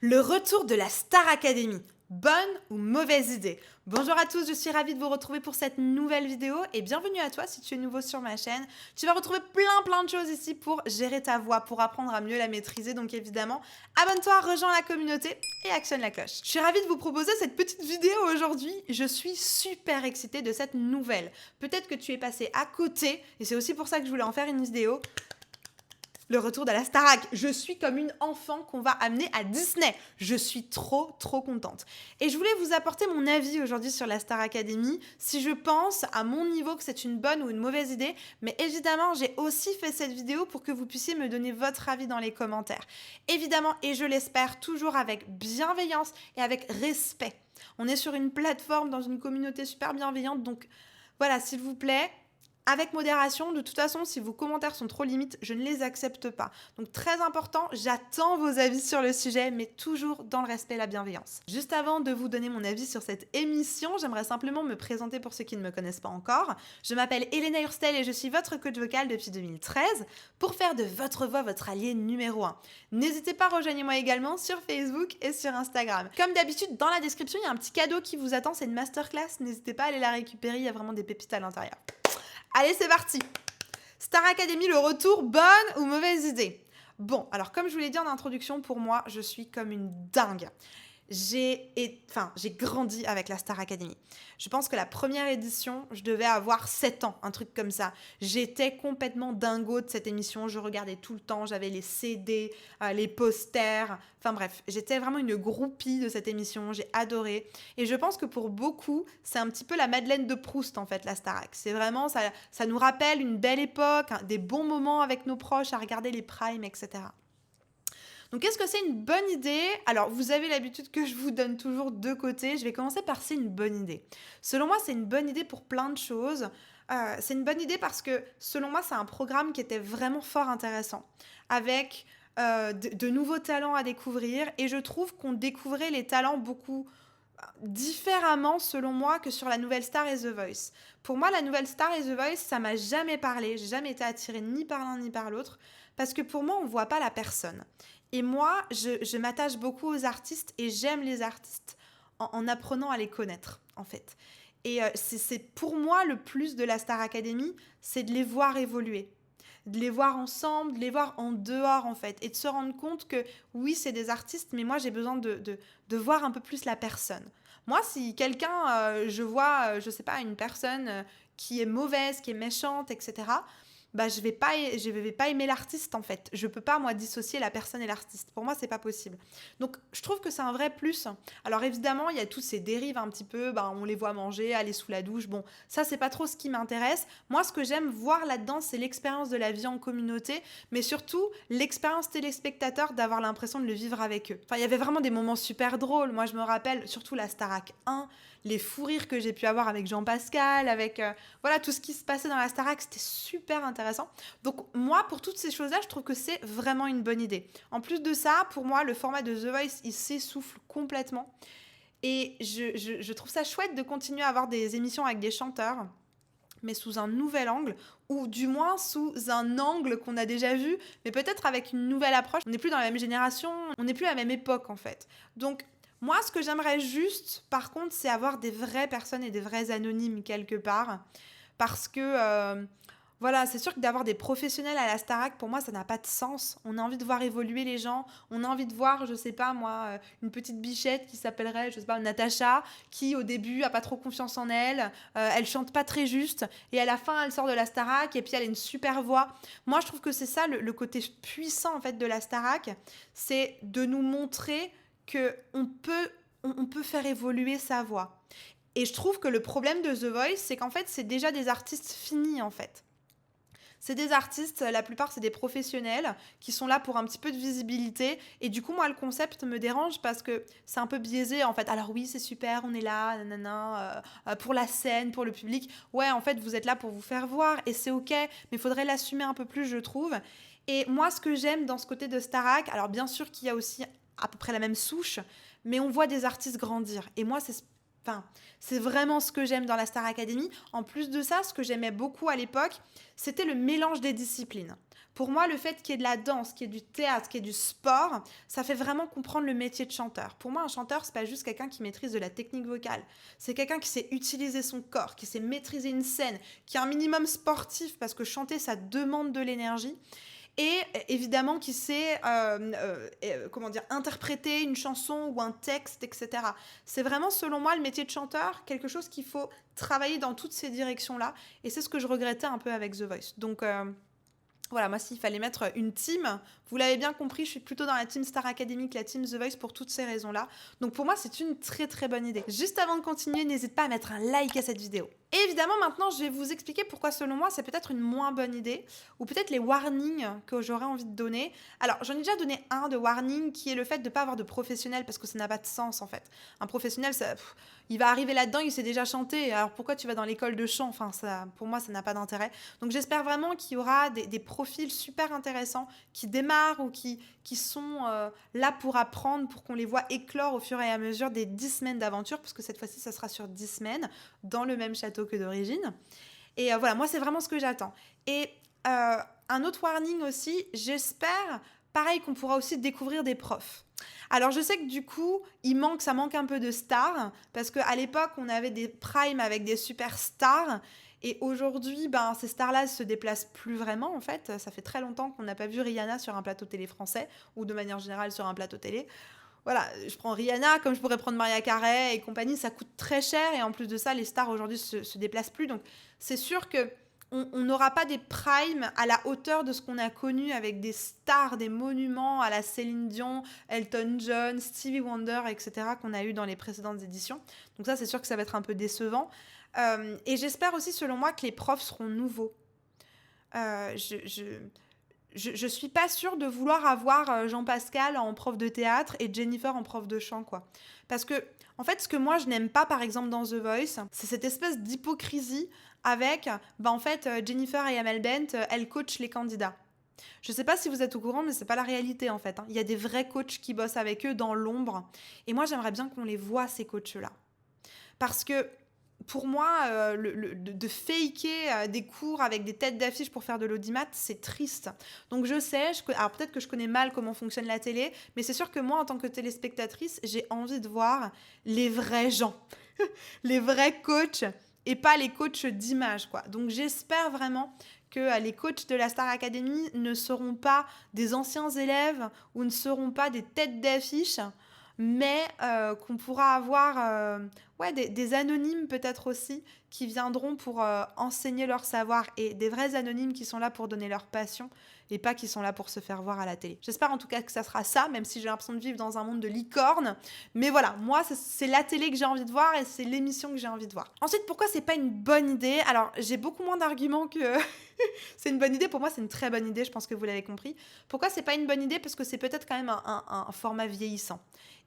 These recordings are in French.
Le retour de la Star Academy. Bonne ou mauvaise idée? Bonjour à tous, je suis ravie de vous retrouver pour cette nouvelle vidéo et bienvenue à toi si tu es nouveau sur ma chaîne. Tu vas retrouver plein de choses ici pour gérer ta voix, pour apprendre à mieux la maîtriser. Donc évidemment, abonne-toi, rejoins la communauté et actionne la cloche. Je suis ravie de vous proposer cette petite vidéo aujourd'hui. Je suis super excitée de cette nouvelle. Peut-être que tu es passé à côté et c'est aussi pour ça que je voulais en faire une vidéo. Le retour de la Starac. Je suis comme une enfant qu'on va amener à Disney. Je suis trop contente. Et je voulais vous apporter mon avis aujourd'hui sur la Star Academy, si je pense à mon niveau que c'est une bonne ou une mauvaise idée. Mais évidemment, j'ai aussi fait cette vidéo pour que vous puissiez me donner votre avis dans les commentaires. Évidemment, et je l'espère, toujours avec bienveillance et avec respect. On est sur une plateforme, dans une communauté super bienveillante, donc voilà, s'il vous plaît, avec modération. De toute façon, si vos commentaires sont trop limites, je ne les accepte pas. Donc très important, j'attends vos avis sur le sujet, mais toujours dans le respect et la bienveillance. Juste avant de vous donner mon avis sur cette émission, j'aimerais simplement me présenter pour ceux qui ne me connaissent pas encore. Je m'appelle Elena Hurstel et je suis votre coach vocal depuis 2013 pour faire de votre voix votre allié numéro 1. N'hésitez pas, rejoignez-moi également sur Facebook et sur Instagram. Comme d'habitude, dans la description, il y a un petit cadeau qui vous attend, c'est une masterclass. N'hésitez pas à aller la récupérer, il y a vraiment des pépites à l'intérieur. Allez, c'est parti! Star Academy, le retour, bonne ou mauvaise idée? Bon, alors comme je vous l'ai dit en introduction, pour moi, je suis comme une dingue. J'ai grandi avec la Star Academy. Je pense que la première édition, je devais avoir 7 ans, un truc comme ça. J'étais complètement dingo de cette émission. Je regardais tout le temps, j'avais les CD, les posters. Enfin bref, j'étais vraiment une groupie de cette émission. J'ai adoré. Et je pense que pour beaucoup, c'est un petit peu la Madeleine de Proust, en fait, la Starac. C'est vraiment, ça nous rappelle une belle époque, des bons moments avec nos proches à regarder les primes, etc. Donc, est-ce que c'est une bonne idée? Alors, vous avez l'habitude que je vous donne toujours deux côtés. Je vais commencer par c'est une bonne idée. Selon moi, c'est une bonne idée pour plein de choses. C'est une bonne idée parce que, selon moi, c'est un programme qui était vraiment fort intéressant, avec de nouveaux talents à découvrir. Et je trouve qu'on découvrait les talents beaucoup différemment, selon moi, que sur la Nouvelle Star et The Voice. Pour moi, la Nouvelle Star et The Voice, ça m'a jamais parlé. J'ai jamais été attirée ni par l'un ni par l'autre. Parce que pour moi, on ne voit pas la personne. Et moi, je m'attache beaucoup aux artistes et j'aime les artistes en apprenant à les connaître, en fait. Et c'est pour moi le plus de la Star Academy, c'est de les voir évoluer, de les voir ensemble, de les voir en dehors, en fait, et de se rendre compte que oui, c'est des artistes, mais moi, j'ai besoin de voir un peu plus la personne. Moi, si quelqu'un, je vois, je sais pas, une personne qui est mauvaise, qui est méchante, etc., bah, je vais pas aimer l'artiste, en fait. Je peux pas, moi, dissocier la personne et l'artiste. Pour moi, c'est pas possible. Donc, je trouve que c'est un vrai plus. Alors, évidemment, il y a toutes ces dérives un petit peu, bah, on les voit manger, aller sous la douche. Bon, ça, c'est pas trop ce qui m'intéresse. Moi, ce que j'aime voir là-dedans, c'est l'expérience de la vie en communauté, mais surtout l'expérience téléspectateur d'avoir l'impression de le vivre avec eux. Enfin, il y avait vraiment des moments super drôles. Moi, je me rappelle, surtout la Starac 1, les fous rires que j'ai pu avoir avec Jean-Pascal, avec voilà, tout ce qui se passait dans la Starac, c'était super intéressant. Donc moi, pour toutes ces choses-là, je trouve que c'est vraiment une bonne idée. En plus de ça, pour moi, le format de The Voice, il s'essouffle complètement. Et je trouve ça chouette de continuer à avoir des émissions avec des chanteurs, mais sous un nouvel angle, ou du moins sous un angle qu'on a déjà vu, mais peut-être avec une nouvelle approche. On n'est plus dans la même génération, on n'est plus à la même époque, en fait. Donc, moi, ce que j'aimerais juste, par contre, c'est avoir des vraies personnes et des vrais anonymes quelque part. Parce que, voilà, c'est sûr que d'avoir des professionnels à la Starac, pour moi, ça n'a pas de sens. On a envie de voir évoluer les gens. On a envie de voir, je sais pas moi, une petite bichette qui s'appellerait, je sais pas, Natacha, qui au début a pas trop confiance en elle. Elle chante pas très juste. Et à la fin, elle sort de la Starac et puis elle a une super voix. Moi, je trouve que c'est ça le côté puissant, en fait, de la Starac. C'est de nous montrer qu'on peut faire évoluer sa voix. Et je trouve que le problème de The Voice, c'est qu'en fait, c'est déjà des artistes finis, en fait. C'est des artistes, la plupart, c'est des professionnels qui sont là pour un petit peu de visibilité. Et du coup, moi, le concept me dérange parce que c'est un peu biaisé, en fait. Alors oui, c'est super, on est là, nanana, pour la scène, pour le public. Ouais, en fait, vous êtes là pour vous faire voir et c'est OK, mais il faudrait l'assumer un peu plus, je trouve. Et moi, ce que j'aime dans ce côté de Starac, alors bien sûr qu'il y a aussi à peu près la même souche, mais on voit des artistes grandir. Et moi, c'est vraiment ce que j'aime dans la Star Academy. En plus de ça, ce que j'aimais beaucoup à l'époque, c'était le mélange des disciplines. Pour moi, le fait qu'il y ait de la danse, qu'il y ait du théâtre, qu'il y ait du sport, ça fait vraiment comprendre le métier de chanteur. Pour moi, un chanteur, c'est pas juste quelqu'un qui maîtrise de la technique vocale. C'est quelqu'un qui sait utiliser son corps, qui sait maîtriser une scène, qui est un minimum sportif parce que chanter, ça demande de l'énergie. Et évidemment qui sait interpréter une chanson ou un texte, etc. C'est vraiment, selon moi, le métier de chanteur, quelque chose qu'il faut travailler dans toutes ces directions-là. Et c'est ce que je regrettais un peu avec The Voice. Donc voilà, moi, s'il fallait mettre une team, vous l'avez bien compris, je suis plutôt dans la team Star Academy que la team The Voice pour toutes ces raisons-là. Donc pour moi, c'est une très très bonne idée. Juste avant de continuer, n'hésite pas à mettre un like à cette vidéo. Et évidemment, maintenant, je vais vous expliquer pourquoi, selon moi, c'est peut-être une moins bonne idée, ou peut-être les warnings que j'aurais envie de donner. Alors, j'en ai déjà donné un de warning, qui est le fait de ne pas avoir de professionnel, parce que ça n'a pas de sens, en fait. Un professionnel, il va arriver là-dedans, il sait déjà chanter, alors pourquoi tu vas dans l'école de chant? Enfin, pour moi, ça n'a pas d'intérêt. Donc, j'espère vraiment qu'il y aura des profils super intéressants, qui démarrent ou qui sont là pour apprendre, pour qu'on les voit éclore au fur et à mesure des 10 semaines d'aventure, parce que cette fois-ci, ça sera sur 10 semaines, dans le même château que d'origine. Et voilà, moi, c'est vraiment ce que j'attends. Et un autre warning aussi, j'espère, pareil, qu'on pourra aussi découvrir des profs. Alors, je sais que du coup, ça manque un peu de stars, parce qu'à l'époque, on avait des primes avec des superstars, et aujourd'hui, ces stars-là se déplacent plus vraiment, en fait. Ça fait très longtemps qu'on n'a pas vu Rihanna sur un plateau télé français, ou de manière générale sur un plateau télé. Voilà, je prends Rihanna, comme je pourrais prendre Mariah Carey et compagnie, ça coûte très cher, et en plus de ça, les stars aujourd'hui se déplacent plus, donc c'est sûr que on n'aura pas des primes à la hauteur de ce qu'on a connu avec des stars, des monuments à la Céline Dion, Elton John, Stevie Wonder, etc. qu'on a eu dans les précédentes éditions. Donc ça, c'est sûr que ça va être un peu décevant. Et j'espère aussi, selon moi, que les profs seront nouveaux. Je suis pas sûre de vouloir avoir Jean-Pascal en prof de théâtre et Jennifer en prof de chant, quoi. Parce que, en fait, ce que moi, je n'aime pas, par exemple, dans The Voice, c'est cette espèce d'hypocrisie avec, Jennifer et Amel Bent, elles coachent les candidats. Je sais pas si vous êtes au courant, mais c'est pas la réalité, en fait. Il y a des vrais coachs qui bossent avec eux dans l'ombre. Et moi, j'aimerais bien qu'on les voit, ces coachs-là. Parce que, pour moi, de faker des cours avec des têtes d'affiche pour faire de l'audimat, c'est triste. Donc je sais, alors peut-être que je connais mal comment fonctionne la télé, mais c'est sûr que moi, en tant que téléspectatrice, j'ai envie de voir les vrais gens, les vrais coachs, et pas les coachs d'image, quoi. Donc j'espère vraiment que les coachs de la Star Academy ne seront pas des anciens élèves ou ne seront pas des têtes d'affiche, mais qu'on pourra avoir des anonymes peut-être aussi qui viendront pour enseigner leur savoir, et des vrais anonymes qui sont là pour donner leur passion et pas qui sont là pour se faire voir à la télé. J'espère en tout cas que ça sera ça, même si j'ai l'impression de vivre dans un monde de licorne. Mais voilà, moi, c'est la télé que j'ai envie de voir et c'est l'émission que j'ai envie de voir. Ensuite, pourquoi c'est pas une bonne idée? Alors, j'ai beaucoup moins d'arguments que c'est une bonne idée. Pour moi, c'est une très bonne idée, je pense que vous l'avez compris. Pourquoi c'est pas une bonne idée? Parce que c'est peut-être quand même un format vieillissant.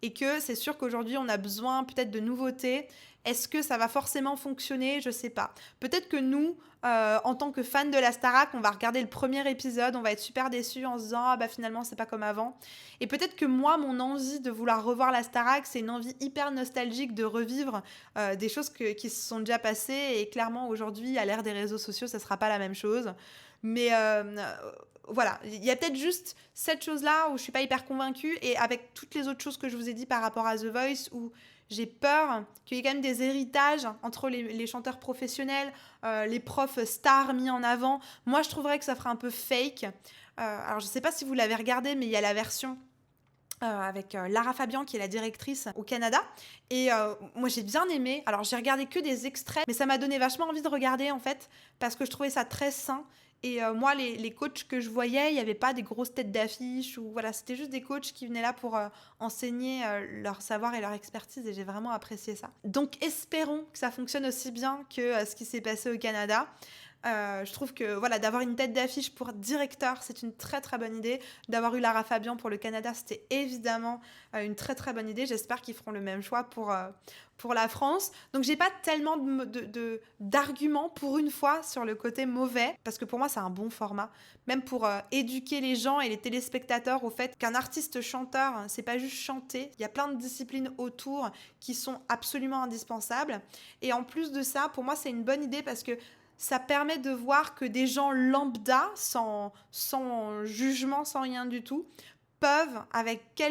Et que c'est sûr qu'aujourd'hui, on a besoin peut-être de nouveautés. Est-ce que ça va forcément fonctionner? Je sais pas. Peut-être que nous, en tant que fans de la Starac, on va regarder le premier épisode, on va être super déçus en se disant « Ah bah finalement, c'est pas comme avant ». Et peut-être que moi, mon envie de vouloir revoir la Starac, c'est une envie hyper nostalgique de revivre des choses qui se sont déjà passées. Et clairement, aujourd'hui, à l'ère des réseaux sociaux, ça sera pas la même chose. Mais voilà, il y a peut-être juste cette chose-là où je suis pas hyper convaincue, et avec toutes les autres choses que je vous ai dit par rapport à The Voice, où j'ai peur qu'il y ait quand même des héritages entre les chanteurs professionnels, les profs stars mis en avant. Moi, je trouverais que ça ferait un peu fake. Alors, je sais pas si vous l'avez regardé, mais il y a la version avec Lara Fabian, qui est la directrice au Canada. Et moi, j'ai bien aimé. Alors, j'ai regardé que des extraits, mais ça m'a donné vachement envie de regarder, en fait, parce que je trouvais ça très sain. Et moi, les coachs que je voyais, il n'y avait pas des grosses têtes d'affiche, ou voilà, c'était juste des coachs qui venaient là pour enseigner leur savoir et leur expertise, et j'ai vraiment apprécié ça. Donc, espérons que ça fonctionne aussi bien que ce qui s'est passé au Canada. Je trouve que voilà, d'avoir une tête d'affiche pour directeur, c'est une très très bonne idée. D'avoir eu Lara Fabian pour le Canada, c'était évidemment une très très bonne idée. J'espère qu'ils feront le même choix pour la France. Donc j'ai pas tellement d'arguments pour une fois sur le côté mauvais, parce que pour moi c'est un bon format, même pour éduquer les gens et les téléspectateurs au fait qu'un artiste chanteur, c'est pas juste chanter, il y a plein de disciplines autour qui sont absolument indispensables. Et en plus de ça, pour moi c'est une bonne idée, parce que ça permet de voir que des gens lambda, sans jugement, sans rien du tout, peuvent, avec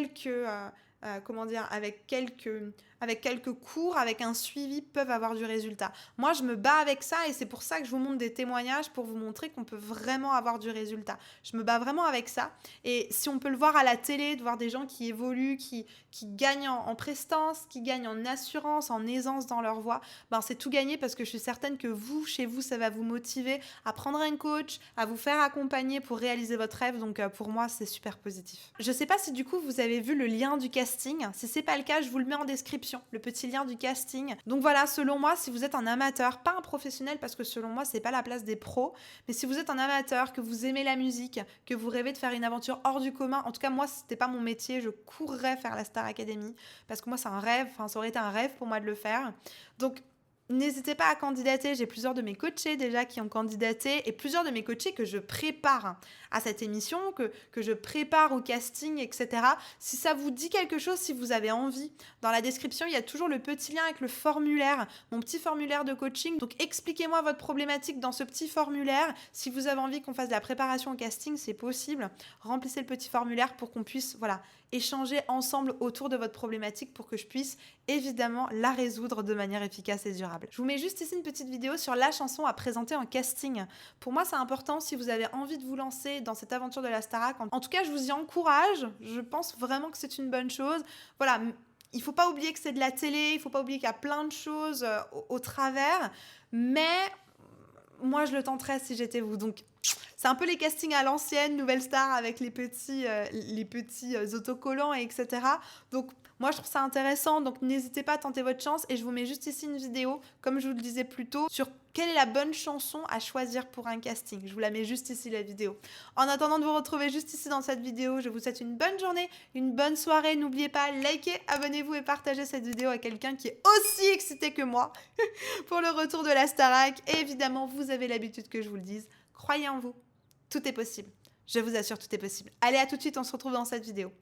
comment dire, avec quelques cours, avec un suivi, peuvent avoir du résultat. Moi, je me bats avec ça et c'est pour ça que je vous montre des témoignages pour vous montrer qu'on peut vraiment avoir du résultat. Je me bats vraiment avec ça. Et si on peut le voir à la télé, de voir des gens qui évoluent, qui gagnent en prestance, qui gagnent en assurance, en aisance dans leur voix, ben c'est tout gagné parce que je suis certaine que vous, chez vous, ça va vous motiver à prendre un coach, à vous faire accompagner pour réaliser votre rêve. Donc pour moi, c'est super positif. Je sais pas si du coup vous avez vu le lien du casting. Si c'est pas le cas, je vous le mets en description, le petit lien du casting. Donc voilà, selon moi, si vous êtes un amateur, pas un professionnel parce que selon moi, c'est pas la place des pros, mais si vous êtes un amateur, que vous aimez la musique, que vous rêvez de faire une aventure hors du commun, en tout cas moi, c'était pas mon métier, je courrais faire la Star Academy parce que moi, c'est un rêve, enfin ça aurait été un rêve pour moi de le faire. Donc n'hésitez pas à candidater, j'ai plusieurs de mes coachés déjà qui ont candidaté et plusieurs de mes coachés que je prépare à cette émission, que je prépare au casting, etc. Si ça vous dit quelque chose, si vous avez envie, dans la description, il y a toujours le petit lien avec le formulaire, mon petit formulaire de coaching. Donc expliquez-moi votre problématique dans ce petit formulaire. Si vous avez envie qu'on fasse de la préparation au casting, c'est possible. Remplissez le petit formulaire pour qu'on puisse, voilà, échanger ensemble autour de votre problématique pour que je puisse évidemment la résoudre de manière efficace et durable. Je vous mets juste ici une petite vidéo sur la chanson à présenter en casting. Pour moi, c'est important si vous avez envie de vous lancer dans cette aventure de la Starac. En tout cas, je vous y encourage. Je pense vraiment que c'est une bonne chose. Voilà, il ne faut pas oublier que c'est de la télé, il ne faut pas oublier qu'il y a plein de choses au travers, mais moi, je le tenterais si j'étais vous. Donc, c'est un peu les castings à l'ancienne, Nouvelle Star avec les petits autocollants, etc. Donc, moi, je trouve ça intéressant. Donc, n'hésitez pas à tenter votre chance. Et je vous mets juste ici une vidéo, comme je vous le disais plus tôt, sur quelle est la bonne chanson à choisir pour un casting. Je vous la mets juste ici, la vidéo. En attendant de vous retrouver juste ici dans cette vidéo, je vous souhaite une bonne journée, une bonne soirée. N'oubliez pas, likez, abonnez-vous et partagez cette vidéo à quelqu'un qui est aussi excité que moi pour le retour de la Starac. Et évidemment, vous avez l'habitude que je vous le dise. Croyez en vous. Tout est possible. Je vous assure, tout est possible. Allez, à tout de suite, on se retrouve dans cette vidéo.